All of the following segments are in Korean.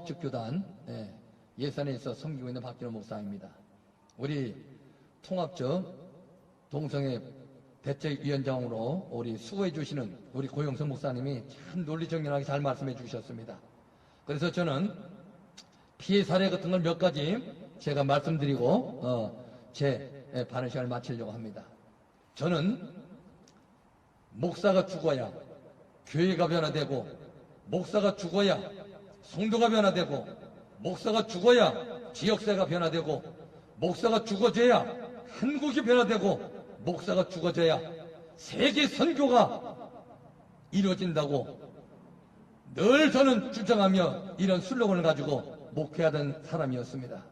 통합건축교단 예산에 있어 섬기고 있는 박진호 목사입니다. 우리 통합적 동성애 대책위원장으로 우리 수고해 주시는 우리 고영선 목사님이 참 논리정연하게 잘 말씀해 주셨습니다. 그래서 저는 피해 사례 같은 걸 몇 가지 제가 말씀드리고 제 발언 시간을 마치려고 합니다. 저는 목사가 죽어야 교회가 변화되고, 목사가 죽어야 성도가 변화되고, 목사가 죽어야 지역사회가 변화되고, 목사가 죽어져야 한국이 변화되고, 목사가 죽어져야 세계 선교가 이루어진다고 늘 저는 주장하며 이런 슬로건을 가지고 목회하던 사람이었습니다.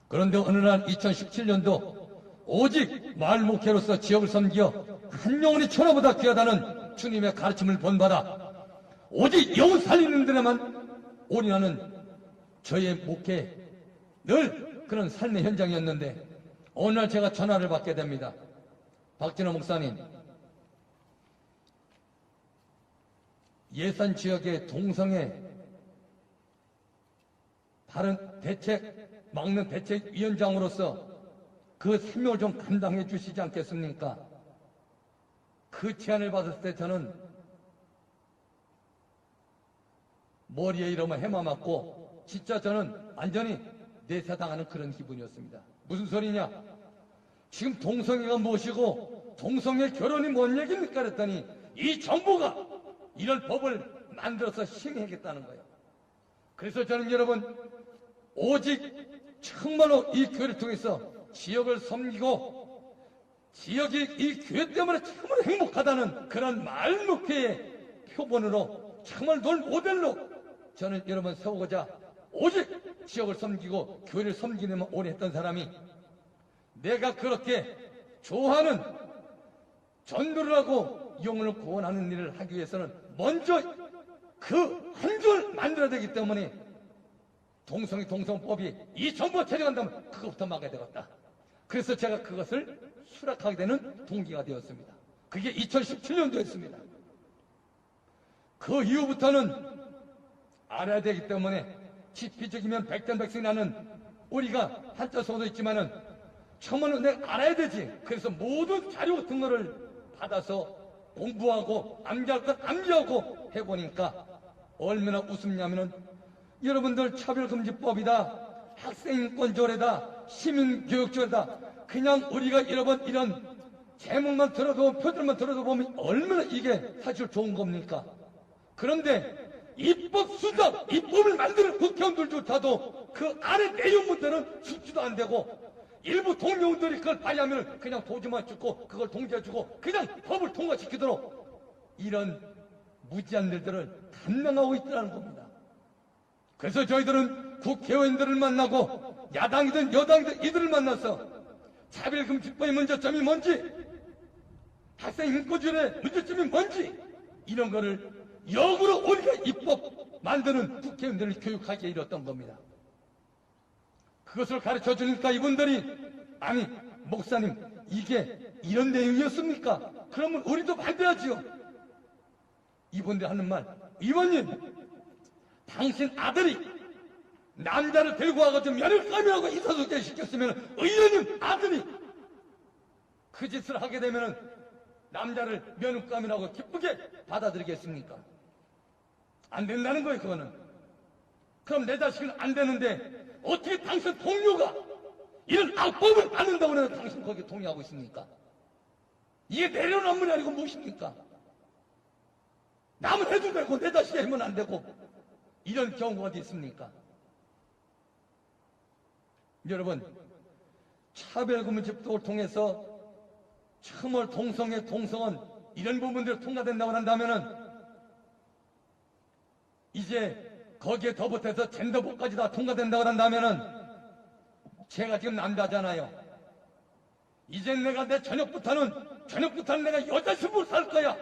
그런데 어느 날 2017년도 오직 마을 목회로서 지역을 섬겨 한 영혼이 천하보다 귀하다는 주님의 가르침을 본받아 오직 영혼 살리는 데에만 올인하는 저의 목회, 늘 그런 삶의 현장이었는데 어느 날 제가 전화를 받게 됩니다. 박진호 목사님, 예산 지역의 동성애 바른 대책 막는 대책위원장으로서 그 사명을 좀 감당해 주시지 않겠습니까? 그 제안을 받았을 때 저는 머리에 이러면 해마 맞고 진짜 저는 완전히 내사당하는 그런 기분이었습니다. 무슨 소리냐? 지금 동성애가 무엇이고 동성애 결혼이 뭔 얘기입니까? 그랬더니 이 정부가 이런 법을 만들어서 시행하겠다는 거예요. 그래서 저는 여러분 오직 정말로 이 교회를 통해서 지역을 섬기고 지역이 이 교회 때문에 정말 행복하다는 그런 말목회의 표본으로 정말 롤 모델로 저는 여러분 세우고자 오직 지역을 섬기고 교회를 섬기는 오래 했던 사람이 내가 그렇게 좋아하는 전도를 하고 영혼을 구원하는 일을 하기 위해서는 먼저 그 한 줄 만들어야 되기 때문에 동성법이 이 정부가 체정한다면 그것부터 막아야 되겠다. 그래서 제가 그것을 수락하게 되는 동기가 되었습니다. 그게 2017년도였습니다. 그 이후부터는 알아야 되기 때문에 지피적이면 백전백승이라는 우리가 한자 소도 있지만은 처음에는 내가 알아야 되지. 그래서 모든 자료 같은 거를 받아서 공부하고 암기할 건 암기하고 해보니까 얼마나 웃음냐면은 여러분들 차별금지법이다, 학생인권조례다, 시민교육조례다, 그냥 우리가 여러분 이런 제목만 들어도 표들만 들어도 보면 얼마나 이게 사실 좋은 겁니까? 그런데 입법 수정, 입법을 만드는 국회의원들조차도 그 안에 내용문들은 숙지도 안 되고 일부 동료들이 그걸 발의하면 그냥 도지만 주고 그걸 통제해주고 그냥 법을 통과시키도록 이런 무지한 일들을 감당하고 있다는 겁니다. 그래서 저희들은 국회의원들을 만나고 야당이든 여당이든 이들을 만나서 차별금지법의 문제점이 뭔지, 학생인권조례 문제점이 뭔지 이런 거를 역으로 우리가 입법 만드는 국회의원들을 교육하기에 이뤘던 겁니다. 그것을 가르쳐 주니까 이분들이 아니 목사님 이게 이런 내용이었습니까? 그러면 우리도 반대하지요. 이분들 하는 말, 의원님 당신 아들이 남자를 데리고 와가지고 면을감이라고 인사소개 시켰으면 의원님 아들이 그 짓을 하게 되면 남자를 면을감이라고 기쁘게 받아들이겠습니까? 안 된다는 거예요. 그거는. 그럼 내 자식은 안 되는데 어떻게 당신 동료가 이런 악법을 받는다고 해서 당신 거기에 동의하고 있습니까? 이게 내려놓은 분이 아니고 무엇입니까? 남은 해도 되고 내 자식이 하면 안 되고 이런 경우가 어디 있습니까? 여러분 차별금지법을 통해서 정말 동성애, 동성원 이런 부분들이 통과된다고 한다면은 이제 거기에 더붙어서 젠더법까지 다 통과된다고 한다면은 제가 지금 남자잖아요. 이제 내가 내 저녁부터는 내가 여자 신부로 살 거야.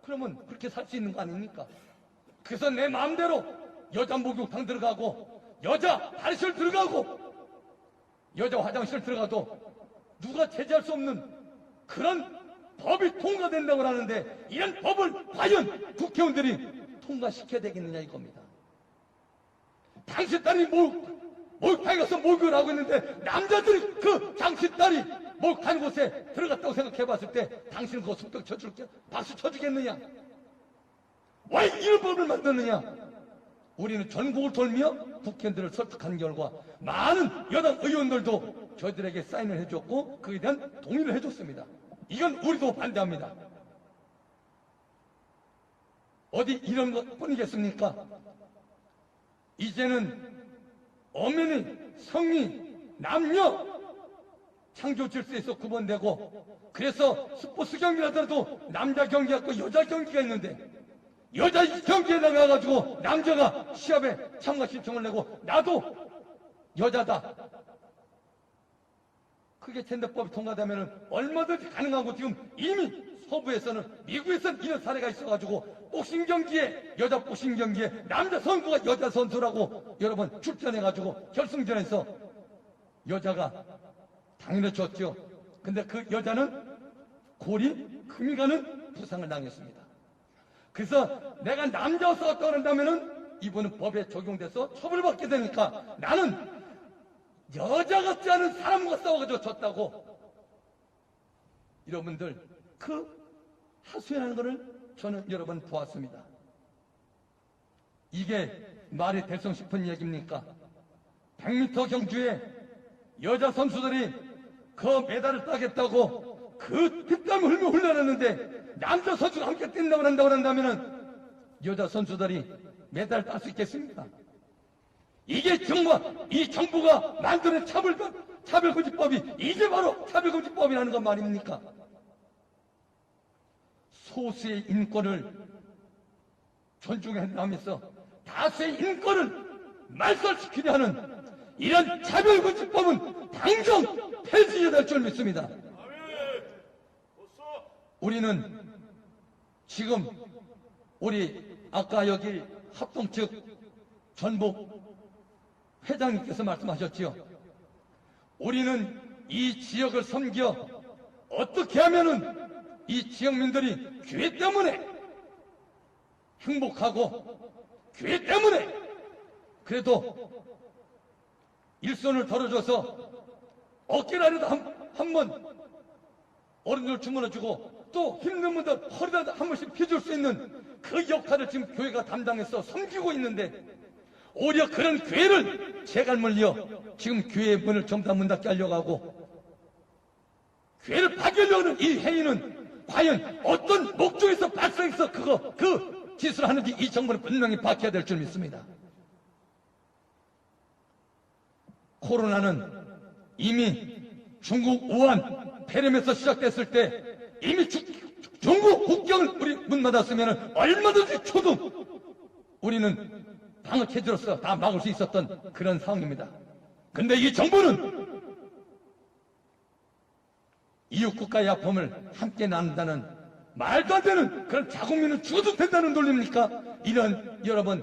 그러면 그렇게 살 수 있는 거 아닙니까? 그래서 내 마음대로 여자 목욕탕 들어가고 여자 탈의실 들어가고 여자 화장실 들어가도 누가 제재할 수 없는 그런 법이 통과된다고 하는데 이런 법을 과연 국회의원들이 통과시켜야 되겠느냐 이겁니다. 당신 딸이 목욕탕에 가서 목욕을 하고 있는데 남자들이 그 당신 딸이 목욕하는 곳에 들어갔다고 생각해 봤을 때 당신은 그거 손뼉 쳐줄게 박수 쳐주겠느냐? 왜 이런 법을 만드느냐? 우리는 전국을 돌며 국회의원들을 설득한 결과 많은 여당 의원들도 저희들에게 사인을 해줬고 그에 대한 동의를 해줬습니다. 이건 우리도 반대합니다. 어디 이런 것뿐이겠습니까? 이제는 엄연히 성이 남녀 창조 질서에서 구분되고 그래서 스포츠 경기라더라도 남자 경기가 있고 여자 경기가 있는데 여자 경기에 나가가지고 남자가 시합에 참가 신청을 내고 나도 여자다. 그게 젠더법이 통과되면 얼마든지 가능하고 지금 이미 서부에서는 미국에서는 이런 사례가 있어가지고 복싱 경기에 여자 복싱 경기에 남자 선수가 여자 선수라고 여러 번 출전해가지고 결승전에서 여자가 당연히 졌죠. 근데 그 여자는 골이 금이 가는 부상을 당했습니다. 그래서 내가 남자와 싸웠다고 한다면은 이분은 법에 적용돼서 처벌받게 되니까 나는 여자 같지 않은 사람과 싸워가지고 졌다고. 여러분들 그 하소연하는 것을 저는 여러 번 보았습니다. 이게 말이 될성 싶은 얘기입니까? 100m 경주에 여자 선수들이 그 메달을 따겠다고 그 뒷담을 흘며 흘러났는데 남자 선수가 함께 뛴다고 한다면은 여자 선수들이 메달을 딸 수 있겠습니까? 이게 정말 이 정부가 만드는 차별금지법이 이게 바로 차별금지법이라는 것 말입니까? 소수의 인권을 존중하면서 다수의 인권을 말살시키려 하는 이런 차별금지법은 당장 폐지해야 될 줄 믿습니다. 우리는 지금 우리 아까 여기 합동 측 전북 회장님께서 말씀하셨지요. 우리는 이 지역을 섬겨 어떻게 하면은 이 지역민들이 교회 때문에 행복하고 교회 때문에 그래도 일손을 덜어줘서 어깨라도 한번 어른들 주물러주고 또 힘든 분들 허리라도 한 번씩 펴줄 수 있는 그 역할을 지금 교회가 담당해서 섬기고 있는데 오히려 그런 교회를 재갈물려 지금 교회의 문을 전부 다 문 닫게 하려고 하고 교회를 파괴하려고 하는 이 행위는 과연 어떤 목적에서 발생해서 그 짓을 하는지 이 정부는 분명히 밝혀야 될 줄 믿습니다. 코로나는 이미 중국 우한 폐렴에서 시작됐을 때 이미 중국 국경을 우리 문 닫았으면 얼마든지 초등 우리는 방어체제로서 다 막을 수 있었던 그런 상황입니다. 근데 이 정부는 이웃국가의 아픔을 함께 나눈다는 말도 안 되는 그런 자국민은 죽어도 된다는 논리입니까? 이런 여러분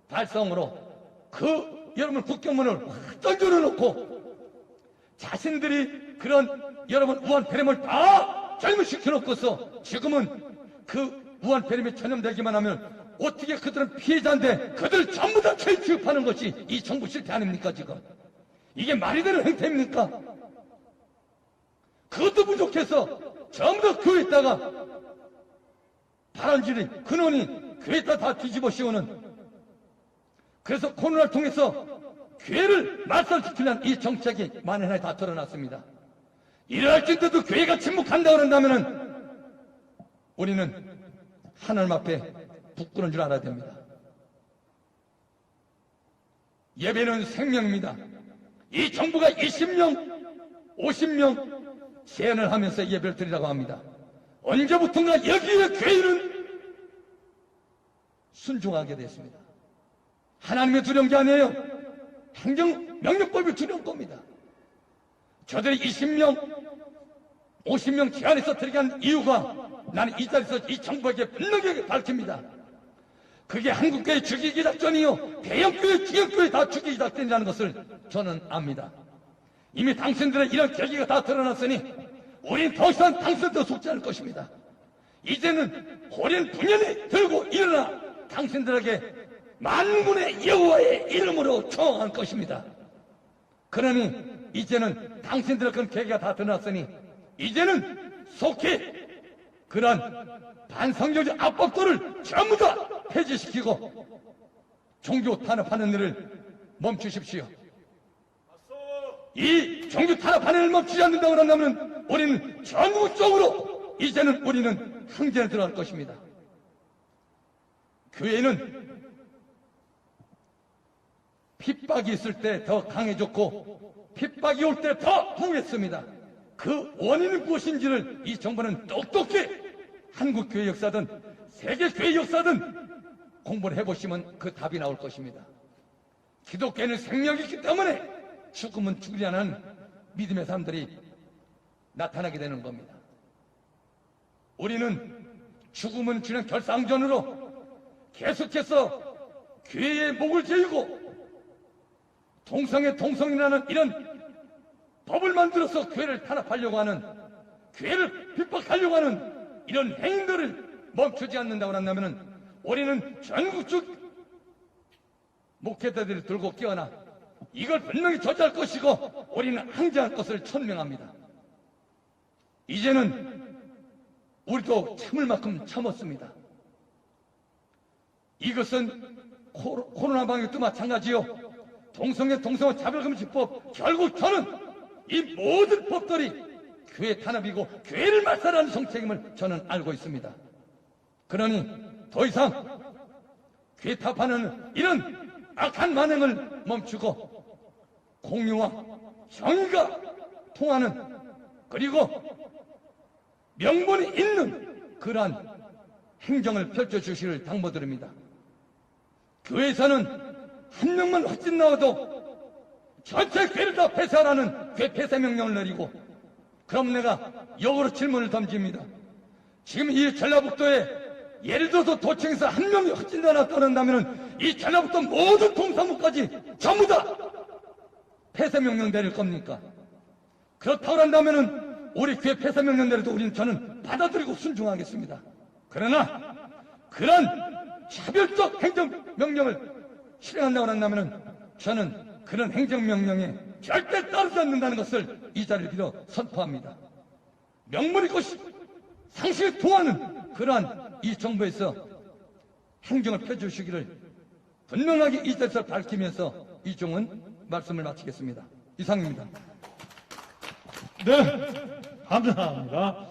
발성으로 그 여러분 국경문을 던져 놓고 자신들이 그런 여러분 우한 폐렴을 다 젊은시켜 놓고서 지금은 그 우한 폐렴이 전염되기만 하면 어떻게 그들은 피해자인데 그들 전부 다 죄 취급하는 것이 이 정부 실태 아닙니까 지금? 이게 말이 되는 행태입니까? 그것도 부족해서 전부 다 교회에다가 발언질이 근원이 교회에다 다 뒤집어 씌우는 그래서 코로나를 통해서 교회를 말살시키는 이 정책이 만연하게 다 드러났습니다. 이럴진데도 교회가 침묵한다고 그런다면은 우리는 하나님 앞에 부끄러운 줄 알아야 됩니다. 예배는 생명입니다. 이 정부가 20명, 50명 제한을 하면서 예배를 드리라고 합니다. 언제부턴가 여기에 교회는 순종하게 됐습니다. 하나님의 두려운 게 아니에요. 행정명령법이 두려운 겁니다. 저들이 20명, 50명 제한해서 드리게 한 이유가 나는 이 자리에서 이 정부에게 분명하게 밝힙니다. 그게 한국교회 죽이기 작전이요 대형교회, 중형교회 다 죽이기 작전이라는 것을 저는 압니다. 이미 당신들의 이런 계기가 다 드러났으니 우린 더 이상 당신들 속지 않을 것입니다. 이제는 호련 분연히 들고 일어나 당신들에게 만군의 여호와의 이름으로 청할 것입니다. 그러니 이제는 당신들의 그런 계기가 다 드러났으니 이제는 속히 그러한 반성경적 압박들을 전부 다 폐지시키고 종교 탄압하는 일을 멈추십시오. 이 종교 탄압하는 일을 멈추지 않는다고 한다면 우리는 전국적으로 이제는 우리는 항쟁에 들어갈 것입니다. 교회는 핍박이 있을 때 더 강해졌고 핍박이 올 때 더 통했습니다. 그 원인은 무엇인지를 이 정부는 똑똑히 한국 교회 역사든 세계 교회 역사든 공부를 해보시면 그 답이 나올 것입니다. 기독교는 생명이 있기 때문에 죽으면 죽으려는 믿음의 사람들이 나타나게 되는 겁니다. 우리는 죽으면 주는 결상전으로 계속해서 교회의 목을 죄이고 동성애 동성이라는 이런 법을 만들어서 교회를 탄압하려고 하는, 교회를 핍박하려고 하는 이런 행위들을 멈추지 않는다고 한다면 우리는 전국적 목회자들을 들고 깨어나 이걸 분명히 저지할 것이고 우리는 항쟁할 것을 천명합니다. 이제는 우리도 참을 만큼 참았습니다. 이것은 코로나 방역도 마찬가지요. 동성애 차별금지법, 결국 저는 이 모든 법들이 교회 탄압이고 교회를 말살하는 정책임을 저는 알고 있습니다. 그러니 더 이상 교회 타파하는 이런 악한 만행을 멈추고 공유와 정의가 통하는, 그리고 명분이 있는 그러한 행정을 펼쳐주시를 당부드립니다. 교회에서는 한 명만 확진 나와도 전체 교회를 다 폐쇄하라는 교회 폐쇄 명령을 내리고, 그럼 내가 역으로 질문을 던집니다. 지금 이 전라북도에 예를 들어서 도청에서 한 명이 확진자 나타난다면 이 전라북도 모든 동사무까지 전부 다 폐쇄 명령 내릴 겁니까? 그렇다고 한다면 우리 교회 폐쇄 명령 내려도 저는 받아들이고 순종하겠습니다. 그러나 그런 차별적 행정명령을 실행한다고 한다면 저는 그런 행정명령에 절대 따르지 않는다는 것을 이 자리를 빌어 선포합니다. 명분 있고 상식에 통하는 그러한 이 정부에서 행정을 펴주시기를 분명하게 이 자리에서 밝히면서 이종은 말씀을 마치겠습니다. 이상입니다. 네, 감사합니다.